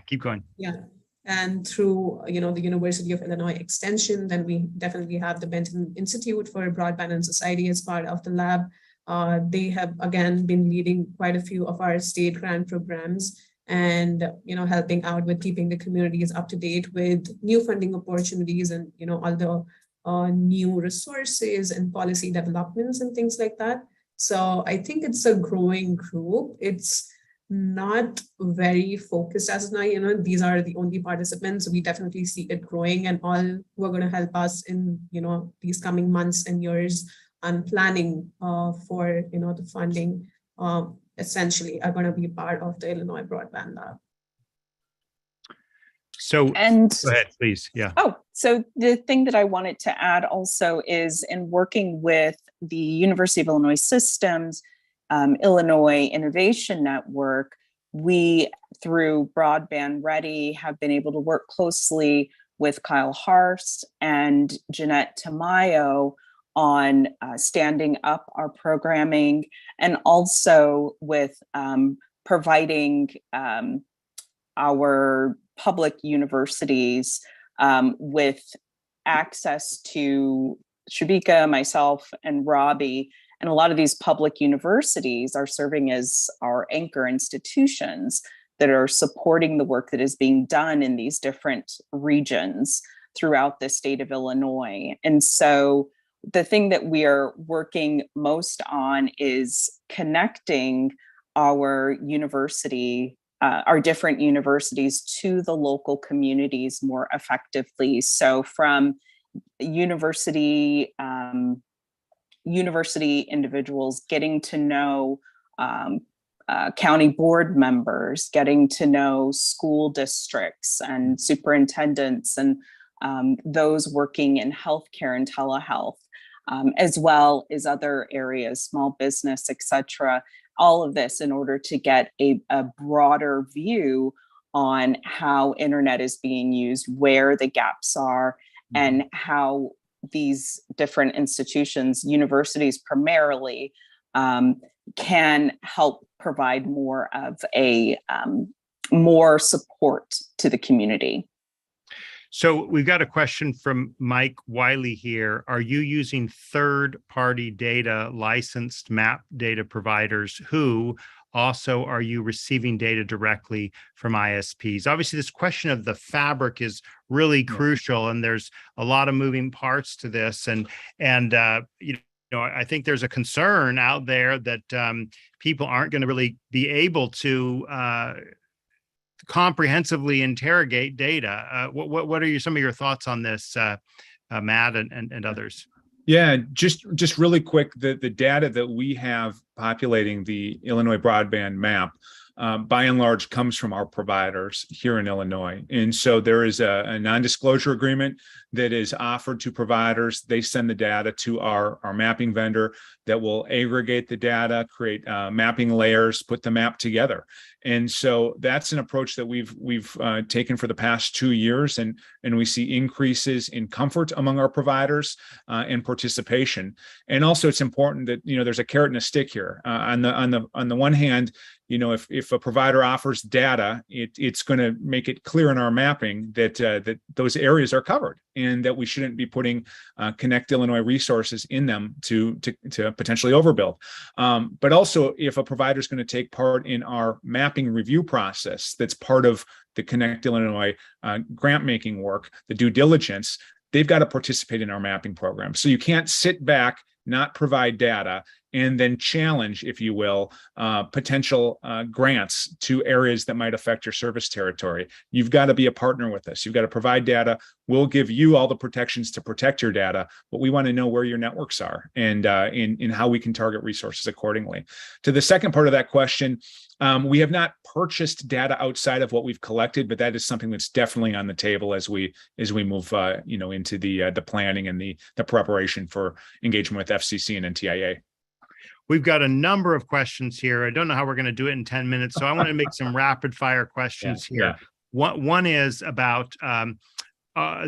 keep going. Yeah. And through, the University of Illinois Extension, then we definitely have the Benton Institute for Broadband and Society as part of the lab. They have, again, been leading quite a few of our state grant programs and, helping out with keeping the communities up to date with new funding opportunities and, all the new resources and policy developments and things like that. So I think it's a growing group. It's not very focused as of now, these are the only participants. We definitely see it growing, and all who are going to help us in, these coming months and years on planning for, the funding essentially are going to be part of the Illinois Broadband Lab. So go ahead, please. Yeah. Oh, so the thing that I wanted to add also is in working with the University of Illinois Systems, Illinois Innovation Network, we, through Broadband Ready, have been able to work closely with Kyle Harst and Jeanette Tamayo on standing up our programming, and also with providing our public universities with access to Shubika, myself, and Robbie. And a lot of these public universities are serving as our anchor institutions that are supporting the work that is being done in these different regions throughout the state of Illinois. And so the thing that we are working most on is connecting our university, our different universities to the local communities more effectively. So from university individuals getting to know county board members, getting to know school districts and superintendents and those working in healthcare and telehealth, as well as other areas, small business, etc. All of this in order to get a broader view on how internet is being used, where the gaps are, and how these different institutions, universities primarily, can help provide more of a more support to the community. So we've got a question from Mike Wiley here. Are you using third-party data licensed map data providers who also are you receiving data directly from ISPs? Obviously, this question of the fabric is really crucial, and there's a lot of moving parts to this. And I think there's a concern out there that people aren't going to really be able to comprehensively interrogate data. What are some of your thoughts on this, Matt and others? Yeah, just really quick, the data that we have populating the Illinois broadband map, by and large, comes from our providers here in Illinois. And so there is a non-disclosure agreement that is offered to providers. They send the data to our mapping vendor that will aggregate the data, create mapping layers, put the map together. And so that's an approach that we've taken for the past 2 years, and we see increases in comfort among our providers and participation. And also, it's important that there's a carrot and a stick here. here. On the one hand, if a provider offers data, it's going to make it clear in our mapping that those areas are covered and that we shouldn't be putting Connect Illinois resources in them to potentially overbuild. But also, if a provider is going to take part in our mapping review process, that's part of the Connect Illinois grant making work, the due diligence, they've got to participate in our mapping program. So you can't sit back, not provide data, and then challenge, if you will, potential grants to areas that might affect your service territory. You've got to be a partner with us. You've got to provide data. We'll give you all the protections to protect your data, but we want to know where your networks are and in how we can target resources accordingly. To the second part of that question, we have not purchased data outside of what we've collected, but that is something that's definitely on the table as we move into the planning and the preparation for engagement with FCC and NTIA. We've got a number of questions here. I don't know how we're going to do it in 10 minutes, so I want to make some rapid fire questions here. Yeah. One is about,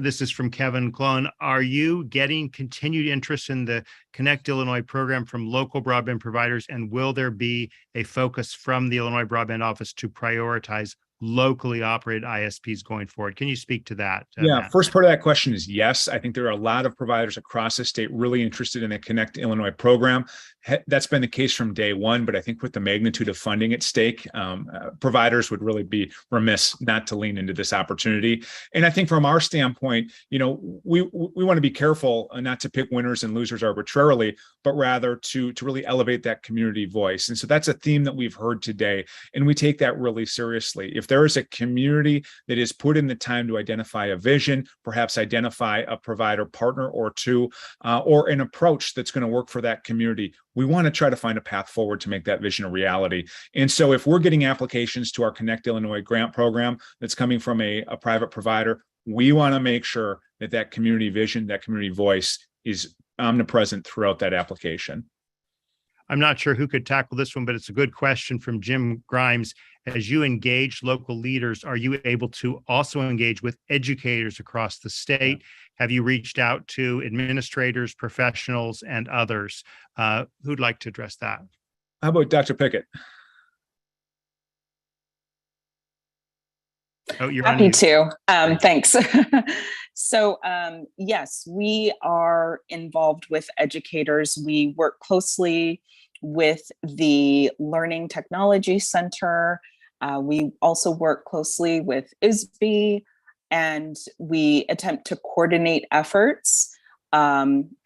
this is from Kevin Clone. Are you getting continued interest in the Connect Illinois program from local broadband providers, and will there be a focus from the Illinois Broadband Office to prioritize locally operated ISPs going forward? Can you speak to that? Matt? First part of that question is yes. I think there are a lot of providers across the state really interested in the Connect Illinois program. That's been the case from day one, but I think with the magnitude of funding at stake, providers would really be remiss not to lean into this opportunity. And I think from our standpoint, we want to be careful not to pick winners and losers arbitrarily, but rather to really elevate that community voice. And so that's a theme that we've heard today, and we take that really seriously. If there is a community that is put in the time to identify a vision, perhaps identify a provider partner or two, or an approach that's going to work for that community, we want to try to find a path forward to make that vision a reality. And so if we're getting applications to our Connect Illinois grant program that's coming from a private provider, we want to make sure that community vision, that community voice is omnipresent throughout that application. I'm not sure who could tackle this one, but it's a good question from Jim Grimes. As you engage local leaders, are you able to also engage with educators across the state? Have you reached out to administrators, professionals, and others? Who'd like to address that? How about Dr. Pickett? Oh, you're happy to. Thanks. So yes, we are involved with educators. We work closely with the Learning Technology Center. We also work closely with ISB, and we attempt to coordinate efforts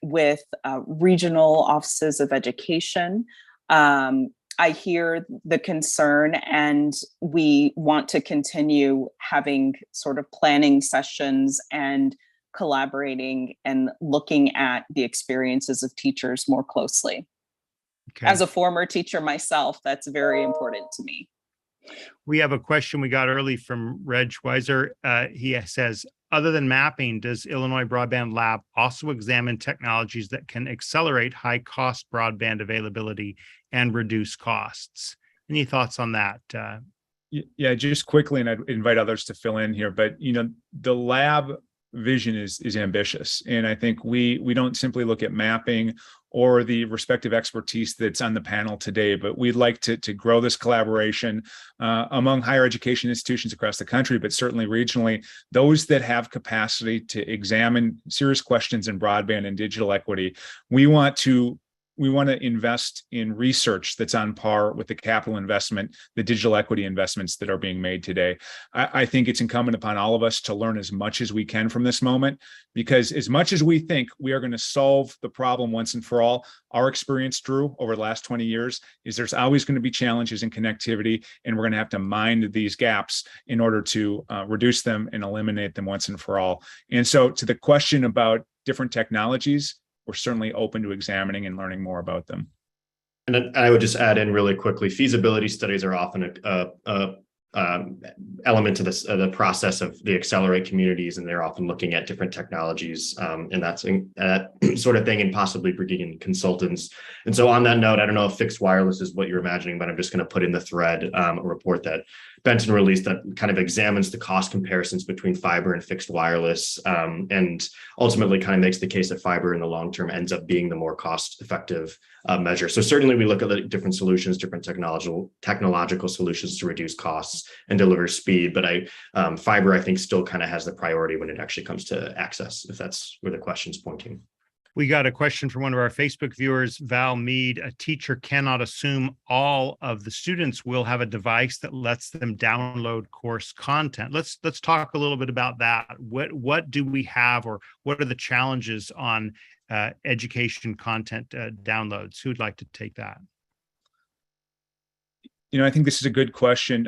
with regional offices of education. I hear the concern, and we want to continue having sort of planning sessions and collaborating and looking at the experiences of teachers more closely. Okay. As a former teacher myself, that's very important to me. We have a question we got early from Reg Weiser. He says, other than mapping, does Illinois Broadband Lab also examine technologies that can accelerate high-cost broadband availability and reduce costs? Any thoughts on that? Yeah, just quickly, and I'd invite others to fill in here, but the lab vision is ambitious. And I think we don't simply look at mapping or the respective expertise that's on the panel today, but we'd like to grow this collaboration among higher education institutions across the country, but certainly regionally, those that have capacity to examine serious questions in broadband and digital equity. We want to invest in research that's on par with the capital investment, the digital equity investments that are being made today. I think it's incumbent upon all of us to learn as much as we can from this moment, because as much as we think we are going to solve the problem once and for all, our experience, Drew, over the last 20 years is there's always going to be challenges in connectivity, and we're going to have to mind these gaps in order to reduce them and eliminate them once and for all. And so to the question about different technologies, we're certainly open to examining and learning more about them. And then I would just add in really quickly, feasibility studies are often a element to this, the process of the accelerate communities, and they're often looking at different technologies and that's that sort of thing, and possibly bringing in consultants. And so on that note, I don't know if fixed wireless is what you're imagining, but I'm just going to put in the thread a report that Benton release that kind of examines the cost comparisons between fiber and fixed wireless, and ultimately kind of makes the case that fiber in the long term ends up being the more cost effective measure. So certainly we look at the different solutions, different technological solutions to reduce costs and deliver speed. But fiber, I think, still kind of has the priority when it actually comes to access, if that's where the question's pointing. We got a question from one of our Facebook viewers, Val Mead. A teacher cannot assume all of the students will have a device that lets them download course content. Let's talk a little bit about that. What do we have, or what are the challenges on education content downloads? Who'd like to take that? I think this is a good question,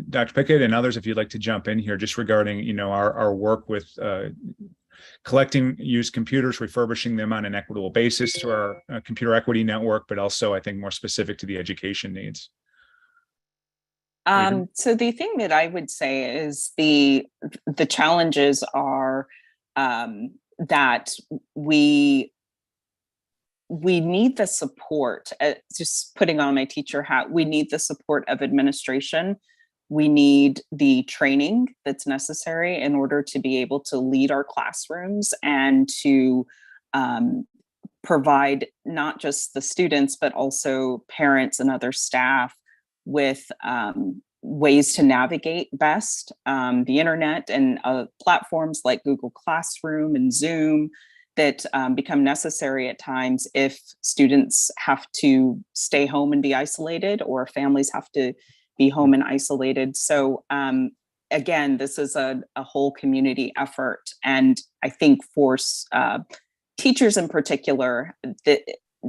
Dr. Pickett and others, if you'd like to jump in here, just regarding, our work with collecting used computers, refurbishing them on an equitable basis to our computer equity network, but also, I think, more specific to the education needs. So the thing that I would say is the challenges are that we need the support. Just putting on my teacher hat, we need the support of administration. We need the training that's necessary in order to be able to lead our classrooms and to provide not just the students, but also parents and other staff with ways to navigate best the internet and platforms like Google Classroom and Zoom that become necessary at times if students have to stay home and be isolated, or families have to be home and isolated. So again, this is a whole community effort. And I think for teachers in particular,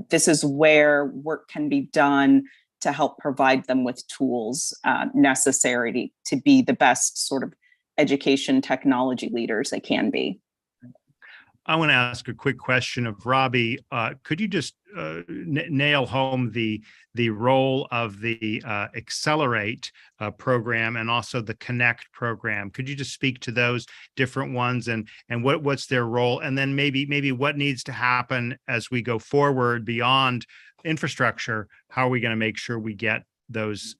this is where work can be done to help provide them with tools necessary to be the best sort of education technology leaders they can be. I want to ask a quick question of Robbie. Could you just nail home the role of the Accelerate program and also the Connect program? Could you just speak to those different ones and what's their role? And then maybe what needs to happen as we go forward beyond infrastructure? How are we going to make sure we get those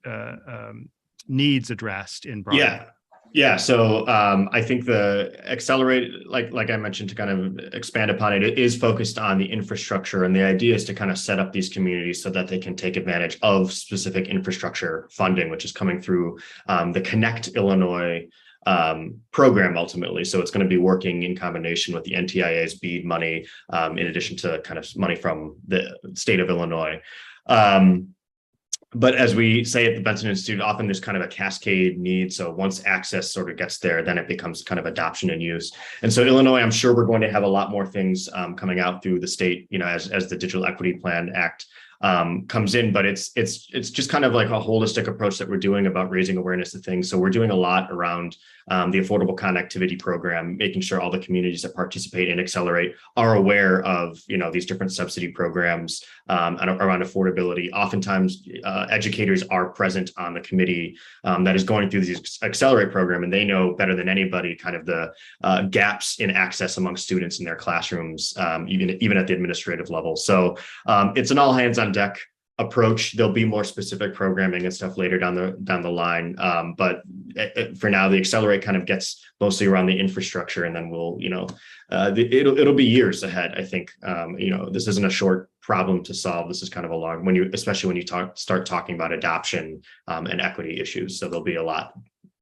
needs addressed in broadband? Yeah. So I think the Accelerate, like I mentioned, to kind of expand upon it, it is focused on the infrastructure. And the idea is to kind of set up these communities so that they can take advantage of specific infrastructure funding, which is coming through the Connect Illinois program ultimately. So it's going to be working in combination with the NTIA's BEAD money, in addition to kind of money from the state of Illinois. But as we say at the Benton Institute, often there's kind of a cascade need. So once access sort of gets there, then it becomes kind of adoption and use. And so Illinois, I'm sure we're going to have a lot more things coming out through the state, as the Digital Equity Plan Act comes in, but it's just kind of like a holistic approach that we're doing about raising awareness of things. So we're doing a lot around the Affordable Connectivity Program, making sure all the communities that participate in Accelerate are aware of these different subsidy programs around affordability. Oftentimes, educators are present on the committee that is going through this Accelerate program, and they know better than anybody kind of the gaps in access among students in their classrooms, even at the administrative level. So it's an all hands on deck approach. There'll be more specific programming and stuff later down the line. But for now, the Accelerate kind of gets mostly around the infrastructure, and then we'll, it'll be years ahead. I think, this isn't a short problem to solve. This is kind of a long, especially when you start talking about adoption and equity issues. So there'll be a lot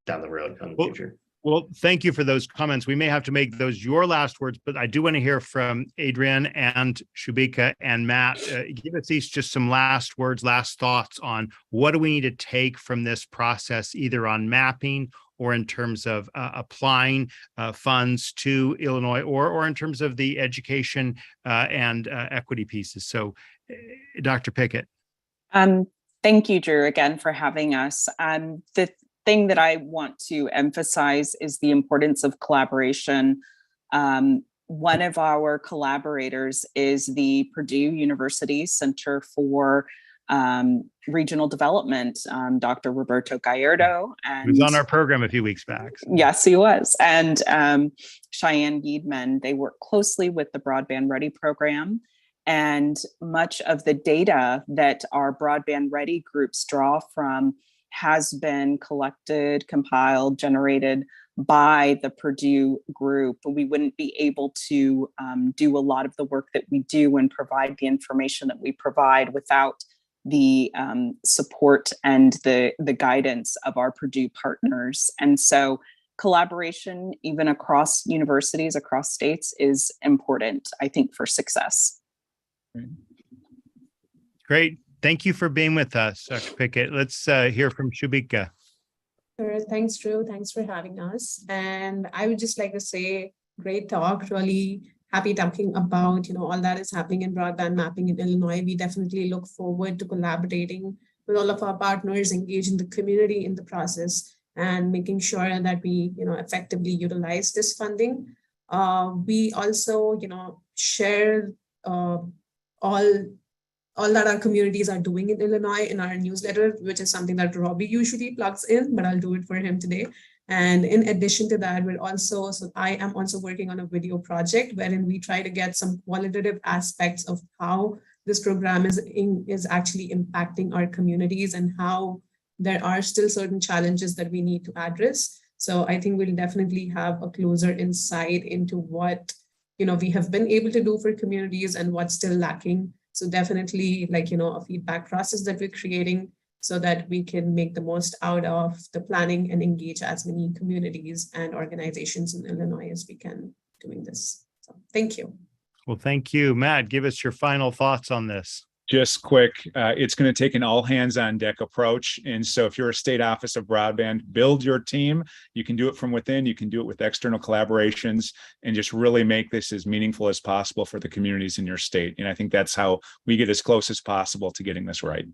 down the road in the future. Well, thank you for those comments. We may have to make those your last words, but I do want to hear from Adrian and Shubika and Matt. Give us each just some last words, last thoughts on what do we need to take from this process, either on mapping or in terms of applying funds to Illinois, or in terms of the education and equity pieces. So, Dr. Pickett. Thank you, Drew, again for having us. The thing that I want to emphasize is the importance of collaboration. One of our collaborators is the Purdue University Center for Regional Development, Dr. Roberto Gallardo. He was on our program a few weeks back. Yes, he was. And Cheyenne Giedman. They work closely with the Broadband Ready program. And much of the data that our Broadband Ready groups draw from has been collected, compiled, generated by the Purdue group. We wouldn't be able to do a lot of the work that we do and provide the information that we provide without the support and the guidance of our Purdue partners. And so collaboration, even across universities, across states, is important, I think, for success. Great. Thank you for being with us, Dr. Pickett. Let's hear from Shubika. Sure. Thanks, Drew. Thanks for having us. And I would just like to say, great talk. Really happy talking about, all that is happening in broadband mapping in Illinois. We definitely look forward to collaborating with all of our partners, engaging the community in the process, and making sure that we, effectively utilize this funding. We also, share all that our communities are doing in Illinois in our newsletter, which is something that Robbie usually plugs in, but I'll do it for him today. And in addition to that, I am also working on a video project wherein we try to get some qualitative aspects of how this program is actually impacting our communities and how there are still certain challenges that we need to address. So I think we'll definitely have a closer insight into what, we have been able to do for communities and what's still lacking. So definitely a feedback process that we're creating so that we can make the most out of the planning and engage as many communities and organizations in Illinois as we can doing this. So thank you. Well, thank you. Matt, give us your final thoughts on this. Just quick, it's going to take an all hands on deck approach. And so if you're a state office of broadband, build your team. You can do it from within. You can do it with external collaborations and just really make this as meaningful as possible for the communities in your state. And I think that's how we get as close as possible to getting this right.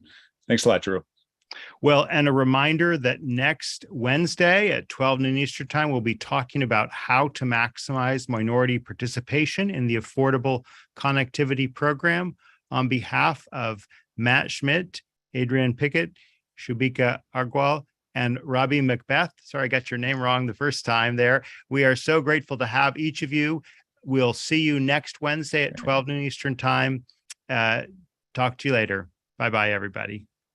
Thanks a lot, Drew. Well, and a reminder that next Wednesday at 12 noon Eastern Time, we'll be talking about how to maximize minority participation in the Affordable Connectivity Program. On behalf of Matt Schmidt, Adrienne Pickett, Shubika Agwal, and Robbie Macbeth, sorry, I got your name wrong the first time there. We are so grateful to have each of you. We'll see you next Wednesday at 12 noon Eastern Time. Talk to you later. Bye-bye, everybody.